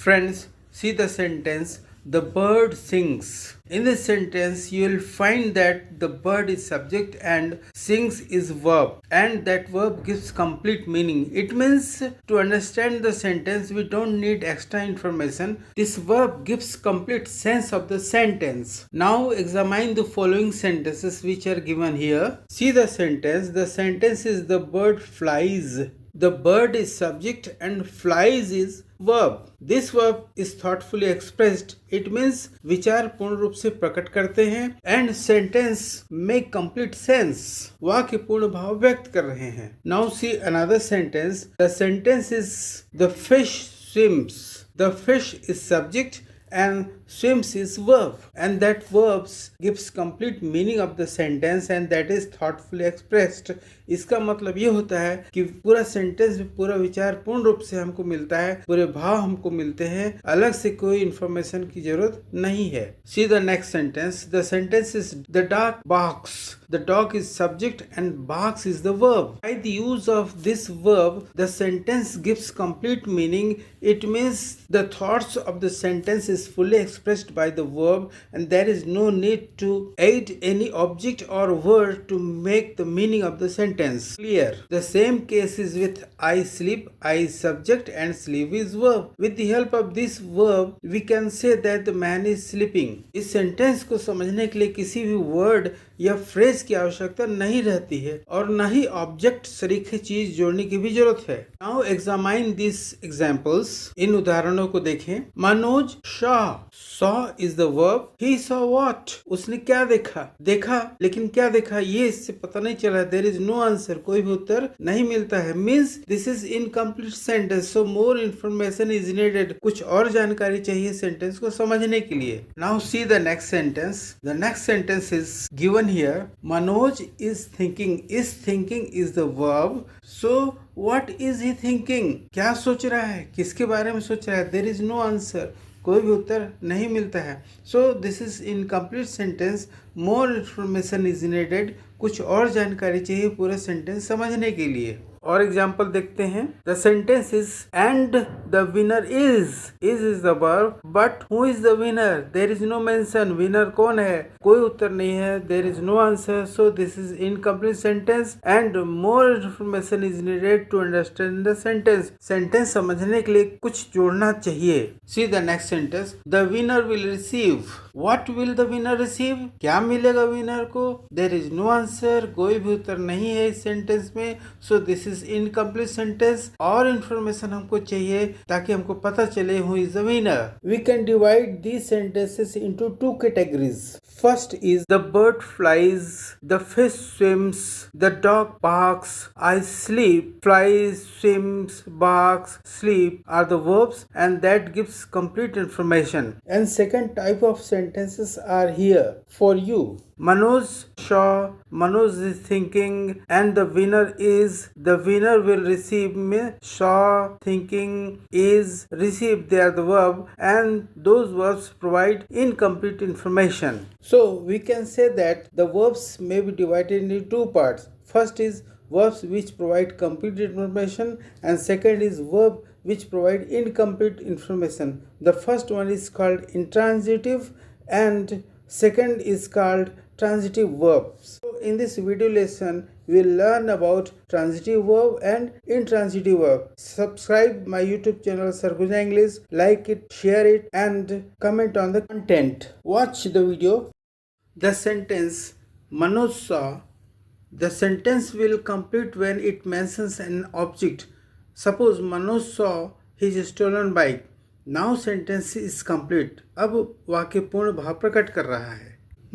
Friends, see the sentence, the bird sings. In this sentence, you will find that the bird is subject and sings is verb, and that verb gives complete meaning. It means to understand the sentence, we don't need extra information. This verb gives complete sense of the sentence. Now examine the following sentences which are given here. See the sentence. The sentence is the bird flies. The bird is subject and flies is verb. This verb is thoughtfully expressed. It means विचार पूर्ण रूप से प्रकट करते हैं and sentence make complete sense. वाक्य पूर्ण भाव व्यक्त कर रहे हैं. Now see another sentence. The sentence is the fish swims. The fish is subject and swims is verb, and that verbs gives complete meaning of the sentence and that is thoughtfully expressed. इसका मतलब ये होता है कि पूरा sentence में पूरा विचार पूर्ण रूप से हमको मिलता है, पूरे भाव हमको मिलते हैं, अलग से कोई इंफॉर्मेशन की जरूरत नहीं है. See the next sentence. The sentence is the dog barks. The dog is subject and barks is the verb. By the use of this verb, the sentence gives complete meaning. It means the thoughts of the sentence is fully expressed by the verb and there is no need to add any object or word to make the meaning of the sentence clear. The same case is with I sleep. I is subject and sleep is verb. With the help of this verb, we can say that the man is sleeping. इस sentence को समझने के लिए किसी भी word या phrase की आवश्यकता नहीं रहती है और न ही ऑब्जेक्ट सरीखे चीज जोड़ने की भी जरूरत है. Now examine this examples. इन उदाहरणों को देखें. Manoj saw is the verb. He saw what? उसने क्या देखा? देखा, लेकिन क्या देखा ये इससे पता नहीं चला. There is no answer. कोई भी उत्तर नहीं मिलता है. Means this is incomplete sentence. So more information is needed. कुछ और जानकारी चाहिए सेंटेंस को समझने के लिए. Now see the next sentence. The next sentence is given here. Manoj is thinking. Is thinking is the verb. So what is he thinking? क्या सोच रहा है? किसके बारे में सोच रहा है? There is no answer. कोई भी उत्तर नहीं मिलता है. सो this is incomplete sentence. More information is needed. कुछ और जानकारी चाहिए पूरा सेंटेंस समझने के लिए. और एग्जाम्पल देखते हैं. The sentence is and the winner is the verb but who is the winner? There is no mention. Winner कौन है? कोई उत्तर नहीं है. There is no answer. So this is incomplete sentence and more information is needed to understand the sentence. Sentence समझने के लिए कुछ जोड़ना चाहिए. See the next sentence. The winner will receive. What will the winner receive? क्या मिलेगा winner को? There is no answer. कोई भी उत्तर नहीं है इस सेंटेंस में. So this is incomplete sentence. और इंफॉर्मेशन हमको चाहिए ताकि हमको पता चले who is the winner. We can divide these sentences into two categories. First is the bird flies, the fish swims, the dog barks, I sleep. Flies, swims, barks, sleep are the verbs and that gives complete information. And second type of sentences are here for you. Manoj saw, Manoj is thinking, and the winner will receive. Saw, thinking, is, receive, they are the verb and those verbs provide incomplete information. So we can say that the verbs may be divided into two parts. First is verbs which provide complete information and second is verb which provide incomplete information. The first one is called intransitive and second is called transitive verbs. So in this video lesson we will learn about transitive verb and intransitive verb. Subscribe my YouTube channel Sarguja English, like it, share it and comment on the content. Watch the video. The sentence Manoj saw. The sentence will complete when it mentions an object. Suppose Manoj saw his stolen bike. Now sentence is complete. अब वाक्य पूर्ण भाव प्रकट कर रहा है.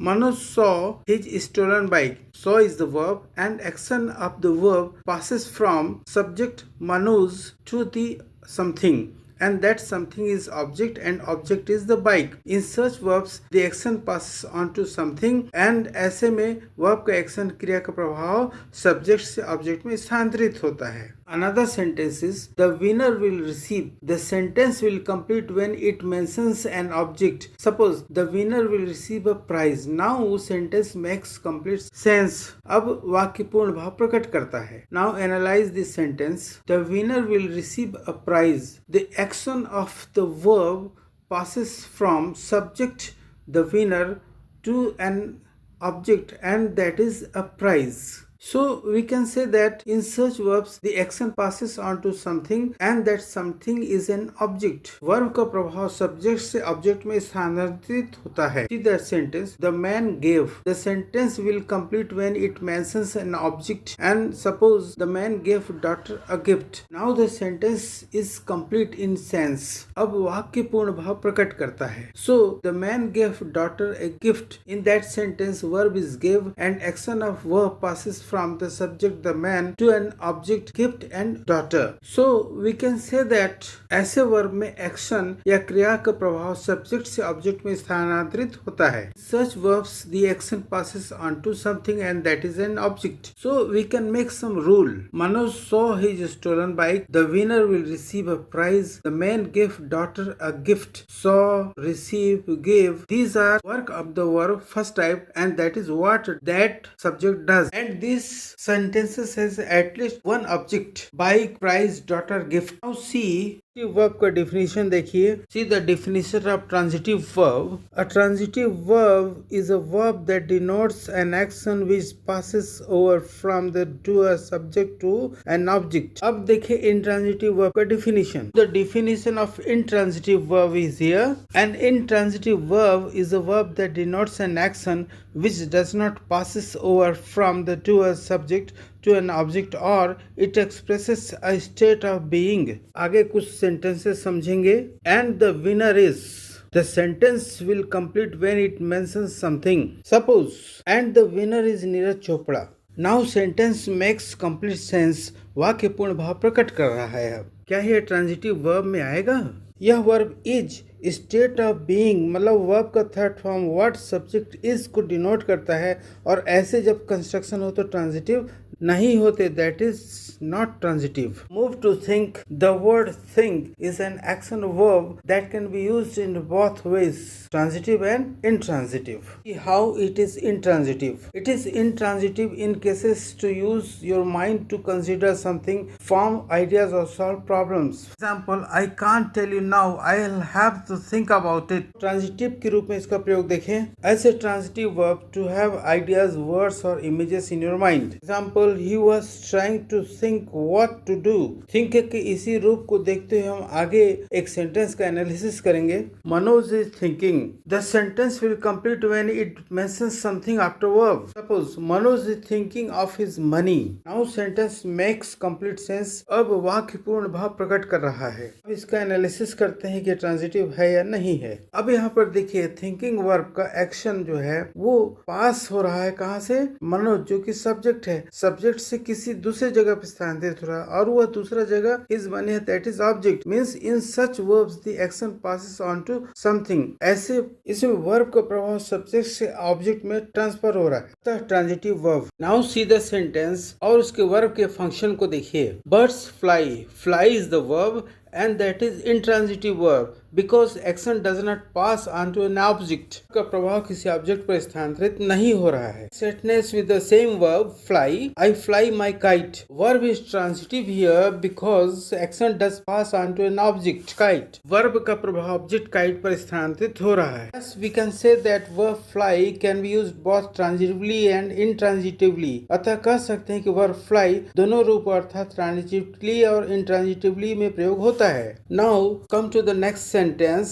Manoj saw his stolen bike. Saw is the verb and action of the verb passes from subject Manoj to the something and that something is object and object is the bike. In such verbs the action passes on to something and ऐसे में verb का action क्रिया का प्रभाव subject से object में स्थानांतरित होता है. Another sentence is the winner will receive. The sentence will complete when it mentions an object. Suppose the winner will receive a prize. Now sentence makes complete sense. अब वाक्य पूर्ण भाव प्रकट करता है. Now analyze this sentence. The winner will receive a prize. The action of the verb passes from subject the winner to an object, and that is a prize. So we can say that in such verbs the action passes on to something and that something is an object. Verb का प्रभाव subject से object में स्थानांतरित होता है. See the sentence. The man gave. The sentence will complete when it mentions an object, and suppose the man gave daughter a gift. Now the sentence is complete in sense. अब वाक्य पूर्ण भाव प्रकट करता है. So the man gave daughter a gift. In that sentence verb is gave and action of verb passes from the subject the man to an object gift and daughter. So we can say that ऐसे verb में action या क्रिया का प्रभाव subject से object में स्थानांतरित होता है. Such verbs the action passes on to something and that is an object. So we can make some rule. Manoj saw his stolen bike. The winner will receive a prize. The man gave daughter a gift. Saw, receive, gave. These are work of the verb first type and that is what that subject does. And these sentences has at least one object: bike, prize, daughter, gift. Now see verb का definition देखिए. See the definition of transitive verb. A transitive verb is a verb that denotes an action which passes over from the to a subject to an object. अब देखिए intransitive verb का definition. The definition of intransitive verb is here. An intransitive verb is a verb that denotes an action which does not passes over from the to a subject to an object or it expresses a state of being. आगे कुछ sentences समझेंगे. And the winner is. The sentence will complete when it mentions something. Suppose and the winner is Neeraj Chopra. Now sentence makes complete sense. वाक्य पूर्ण भाव प्रकट कर रहा है. अब क्या यह ट्रांजिटिव वर्ब में आएगा? यह verb is state of being मतलब वर्ब का third form what subject is को डिनोट करता है और ऐसे जब कंस्ट्रक्शन हो तो ट्रांजिटिव नहीं होते. That is not transitive. Move to think. The word think is an action verb that can be used in both ways, transitive and intransitive. How it is intransitive? It is intransitive in cases to use your mind to consider something, form ideas और solve problems. Example, I can't tell you now, I will have to think about it. Transitive के रूप में इसका प्रयोग देखें. ऐसे transitive verb to have ideas, words or images in your mind. Example, he was trying to think what to do. Think के इसी रूप को देखते हुए हम आगे एक सेंटेंस का एनालिसिस करेंगे. Manoj is thinking. The sentence will complete when it mentions something after verb. Suppose Manoj is thinking of his money. Now sentence makes complete sense. अब वाक्य पूर्ण भाव प्रकट कर रहा है. अब इसका एनालिसिस करते हैं कि ट्रांजिटिव है या नहीं है. अब यहाँ पर देखिए थिंकिंग वर्ब का एक्शन जो है वो पास हो रहा है कहाँ से? मनोज जो कि सब्जेक्ट है, सब्जेक्ट से किसी दूसरे जगह पे स्थानांतरित हो रहा है और वह दूसरा जगह हिज मनी है, that is object. Means in such verbs the action passes on to something. ऐसे इसमें वर्ब का प्रभाव सब्जेक्ट से ऑब्जेक्ट में ट्रांसफर हो रहा है. Transitive verb. Now see the sentence और उसके वर्ब के फंक्शन को देखिए. Birds fly. Fly is the verb and that is intransitive verb because action does not pass on to an object. का प्रभाव किसी ऑब्जेक्ट पर स्थानांतरित नहीं हो रहा है. Sentence with the same verb fly. I fly my kite. Verb is transitive here because action does pass on to an object kite. Verb का प्रभाव ऑब्जेक्ट kite पर स्थानांतरित हो रहा है. Thus we can say that verb fly can be used both transitively and intransitively. अतः कह सकते हैं कि verb fly दोनों रूप अर्थात transitively और intransitively में प्रयोग होता है. Now come to the next sentence.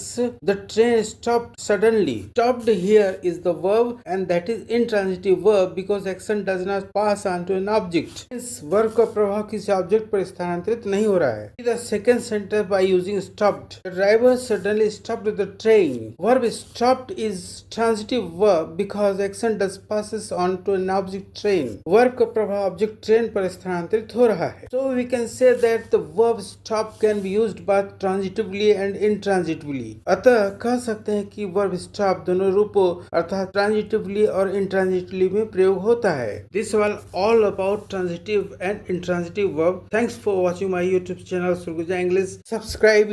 The train stopped suddenly. Stopped here is the verb and that is intransitive verb because action does not pass on to an object. इस verb का प्रभाव किसी object पर स्थानांतरित नहीं हो रहा है. The second sentence by using stopped. The driver suddenly stopped the train. Verb stopped is transitive verb because action does passes on to an object train. Verb का प्रभाव ऑब्जेक्ट ट्रेन पर स्थानांतरित हो रहा है. So we can say that the verb stop can be used both transitively and intransitively. Intransitively. अतः कह सकते हैं कि वर्ब स्टॉप दोनों रूपों अर्थात ट्रांजिटिवली और इंट्रांजिटिवली में प्रयोग होता है। This was all about transitive and intransitive verb. Thanks for watching my YouTube channel Surguja English. Subscribe